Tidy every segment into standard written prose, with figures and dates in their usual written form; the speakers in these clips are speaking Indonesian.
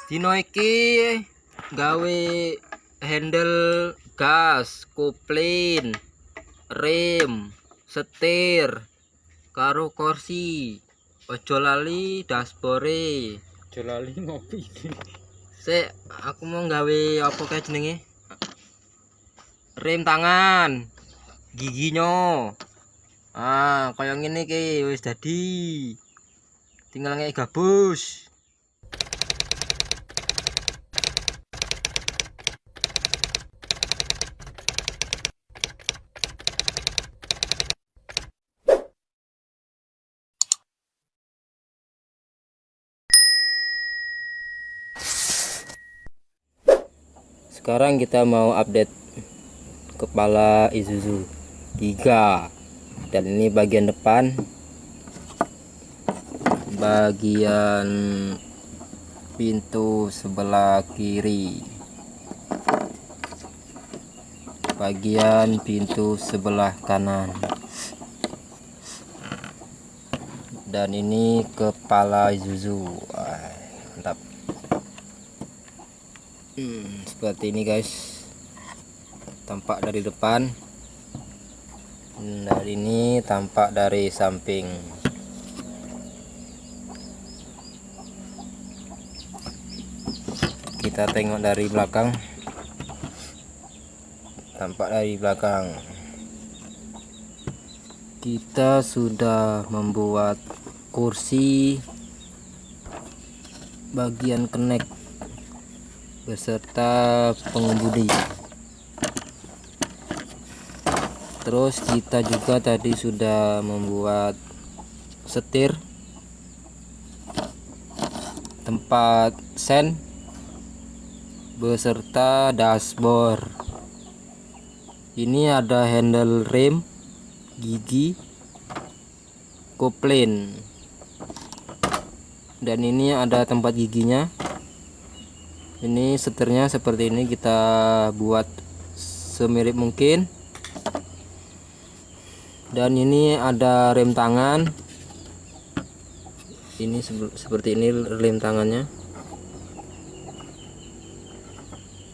Dino iki gawe handle gas, kopling, rem, setir, karo kursi. Ojo lali dashboard-e. Ojo lali ngopi. Sik, aku mau gawe apa kayak jenenge? Rem tangan, giginya. Kaya ngene iki wis dadi. Tinggal ngek gabus. Sekarang kita mau update kepala Isuzu 3, dan ini bagian depan, bagian pintu sebelah kiri, bagian pintu sebelah kanan, dan ini kepala Isuzu. Mantap. Seperti ini guys, tampak dari depan, dari ini tampak dari samping. Kita tengok dari belakang, tampak dari belakang. Kita sudah membuat kursi bagian kenek beserta pengemudi. Terus kita juga tadi sudah membuat setir, tempat sen beserta dashboard. Ini ada handle rem, gigi, kopling, dan ini ada tempat giginya. Ini setirnya seperti ini, kita buat semirip mungkin. Dan ini ada rem tangan. Ini seperti ini rem tangannya.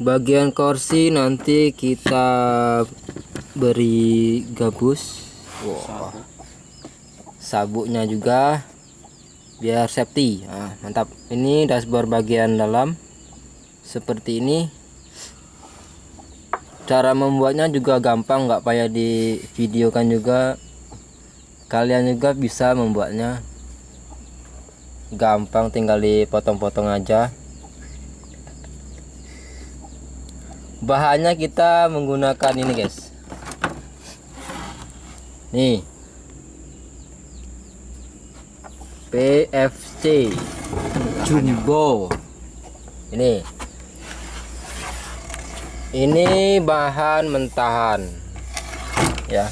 Bagian kursi nanti kita beri gabus. Sabuknya juga biar safety. Mantap. Ini dashboard bagian dalam seperti ini. Cara membuatnya juga gampang, nggak payah di videokan juga. Kalian juga bisa membuatnya gampang, tinggal dipotong-potong aja. Bahannya kita menggunakan ini guys, nih PFC Jumbo. Ini bahan mentahan ya.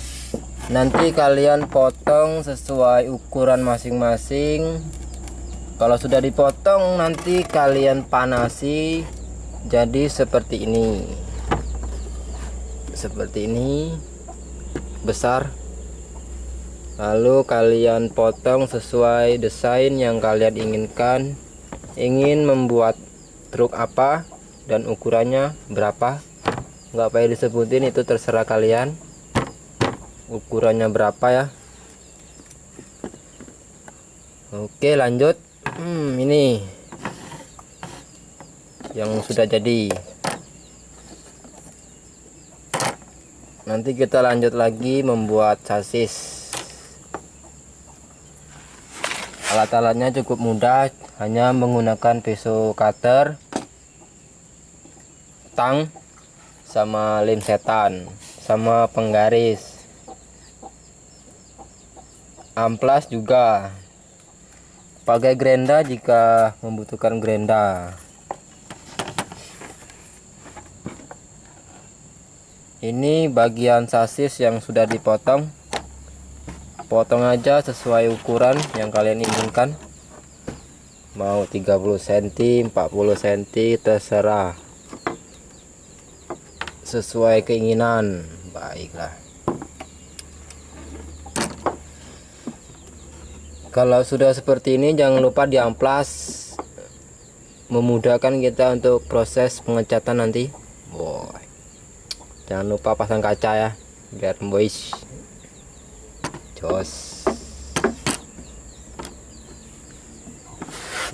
Nanti kalian potong sesuai ukuran masing-masing. Kalau sudah dipotong nanti kalian panasi jadi seperti ini. Seperti ini besar. Lalu kalian potong sesuai desain yang kalian inginkan. Ingin membuat truk apa dan ukurannya berapa, nggak payah disebutin, itu terserah kalian ukurannya berapa ya. Oke, lanjut. Ini yang sudah jadi. Nanti kita lanjut lagi membuat sasis. Alat-alatnya cukup mudah, hanya menggunakan pisau cutter, tang, sama lem setan, sama penggaris, amplas juga. Pakai gerenda jika membutuhkan gerenda. Ini bagian sasis yang sudah dipotong. Potong aja sesuai ukuran yang kalian inginkan. Mau 30 cm, 40 cm, terserah. Sesuai keinginan. Baiklah. Kalau sudah seperti ini jangan lupa diamplas memudahkan kita untuk proses pengecatan nanti. Wow. Jangan lupa pasang kaca ya, biar boys. Jos.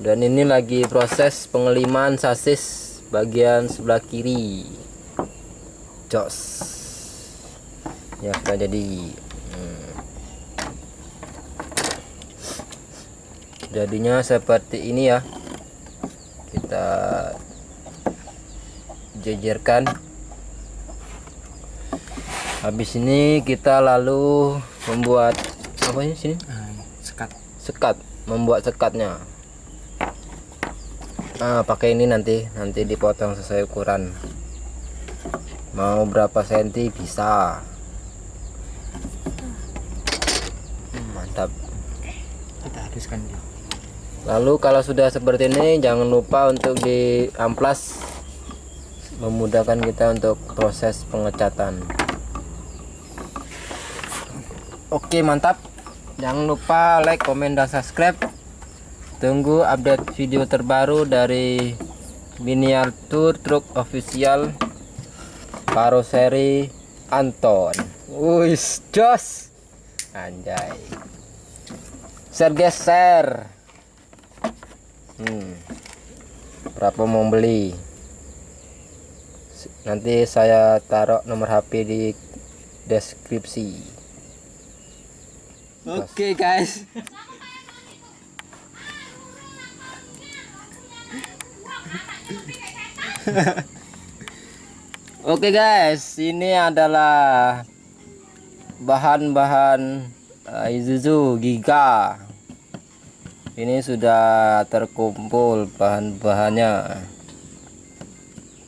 Dan ini lagi proses pengeliman sasis bagian sebelah kiri. Jos. Ya sudah jadi. Jadinya seperti ini ya. Kita jejerkan. Habis ini kita lalu membuat apa ini sini? Sekat. Membuat sekatnya. Pakai ini nanti dipotong sesuai ukuran. Mau berapa senti bisa. Mantap. Kita habiskan dia. Lalu kalau sudah seperti ini, jangan lupa untuk diamplas, memudahkan kita untuk proses pengecatan. Oke, mantap. Jangan lupa like, komen, dan subscribe. Tunggu update video terbaru dari Miniatur Truk Official Karoseri Anton. Wis, jos. Anjay. Share. Berapa mau beli? Nanti saya taruh nomor HP di deskripsi. Oke guys. Oke guys, ini adalah bahan-bahan Isuzu Giga. Ini sudah terkumpul bahan-bahannya.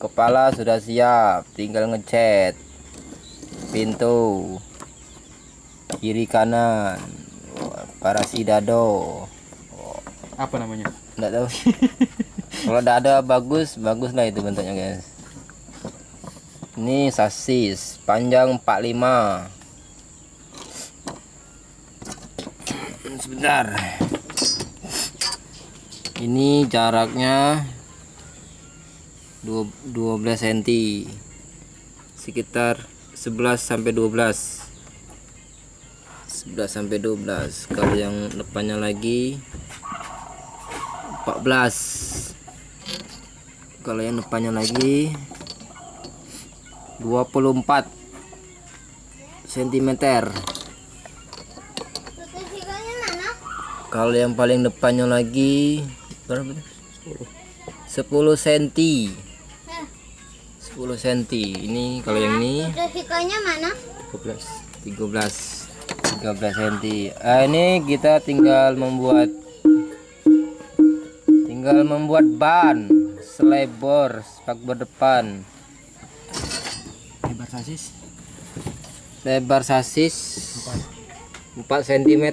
Kepala sudah siap, tinggal ngecat pintu kiri kanan, parasidado. Apa namanya? Enggak tahu. Kalau dada bagus lah itu bentuknya guys. Ini sasis panjang 45. Sebentar. Ini jaraknya 12 cm, sekitar 11 sampai 12. Kalau yang depannya lagi 14. Kalau yang depannya lagi 24 cm. Kalau yang paling depannya lagi berapa? 10 cm. 10 cm. Ini kalau yang ini mana? 13 cm. Ini kita tinggal membuat ban, selebor, spakbor depan. Lebar sasis 4 cm.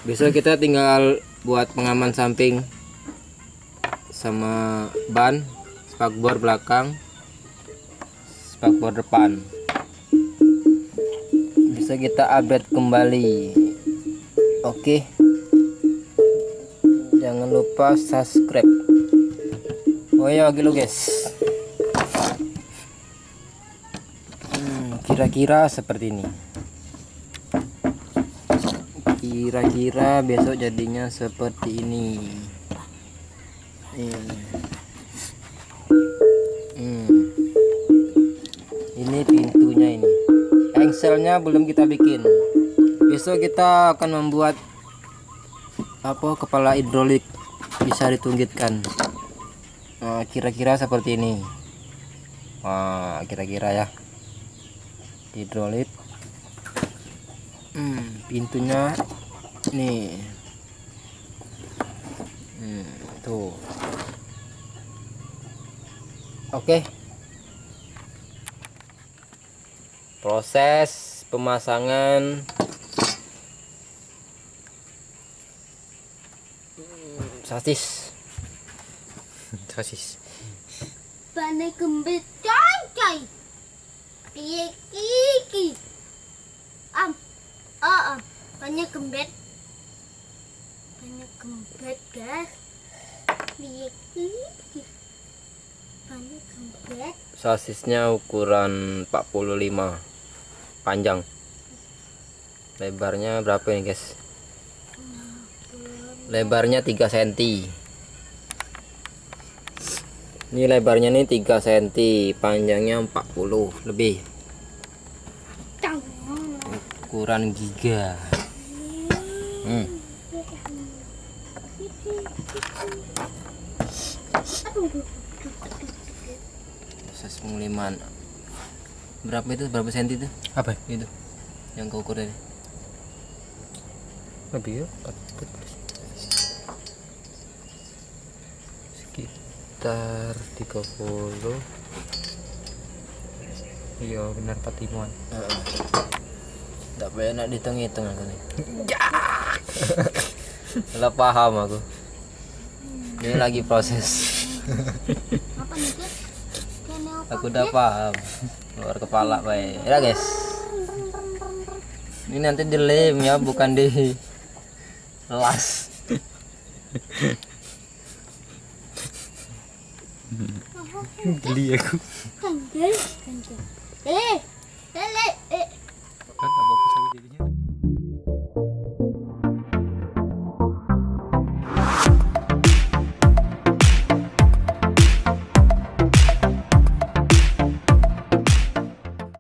Besok kita tinggal buat pengaman samping sama ban, spakbor belakang, spakbor depan. Bisa kita update kembali. Oke. Jangan lupa subscribe. Oh ya gitu guys. Kira-kira seperti ini. Kira-kira besok jadinya seperti ini. Ini pintunya ini. Engselnya belum kita bikin. Besok kita akan membuat kepala hidrolik bisa ditunggitkan. Kira-kira seperti ini. Kira-kira ya. Hidrolik. Pintunya nih. Tuh. Oke. Proses pemasangan sasis. Bane kembet coy. Kiki. Bane kembet. Banyak kembet guys. Lihat banyak kembet. Sosisnya ukuran 45 panjang. Lebarnya berapa ini guys? Lebarnya 3 cm. Ini lebarnya nih 3 cm, panjangnya 40 lebih. Ukuran giga. Proses pengeliman. Berapa itu? Berapa senti itu? Apa? Itu yang kau ukur ini. Lebih ya? Sekitar 30. Iya benar 45-an. Tidak enak dihitung-hitung aku nih. Udah paham aku. Ini lagi proses. Apa nih guys? Ini apa? Aku udah paham. Keluar kepala baik. Ya guys. Ini nanti dilem ya, bukan di las. Geli aku. Kan guys, kan guys.